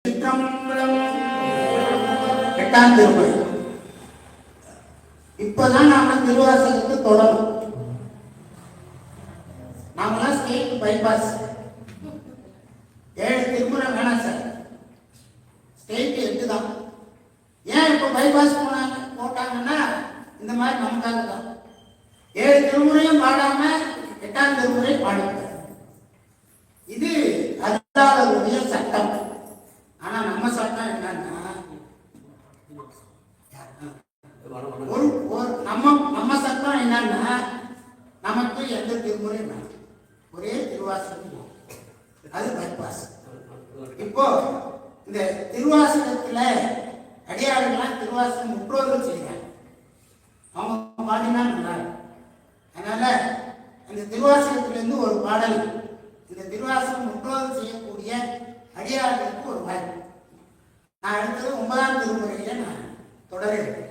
எட்டாம் திருமுறை. இப்பதான் நாம திருவாசகத்துக்கு தொடரும். நாமெல்லாம் ஸ்டேட் பைபாஸ் 7 திருமுறை வேணாம் சார், ஸ்டேட் 8 தான். ஏன் இப்ப பைபாஸ் போட்டாங்கன்னா இந்த மாதிரி நமக்காக தான். 7 திருமுறையும் பாடாம 8ஆம் திருமுறை பாடுங்க. இது அல்லாஹ்வுடைய சட்டம். ஆனா நம்ம சட்டம் என்னன்னா, நம்ம சட்டம் என்னன்னா, நமக்கு எந்த திருமுறை வேணும், ஒரே திருவாசகம், அது பைபாஸ். இப்போ இந்த திருவாசகத்துல அடியார்கள்லாம் திருவாசகம் முற்றோதல் செய்யறாங்க, அவங்க பாடினா நல்லா. அதனால அந்த திருவாசகத்திலிருந்து ஒரு பாடல் இந்த திருவாசகம் முற்றோதல் செய்யக்கூடிய அடியார்களுக்கு ஒரு வாய்ப்பு. நான் அடுத்தது 9ஆம் திருமுறையில நான் தொடர இருக்கேன்.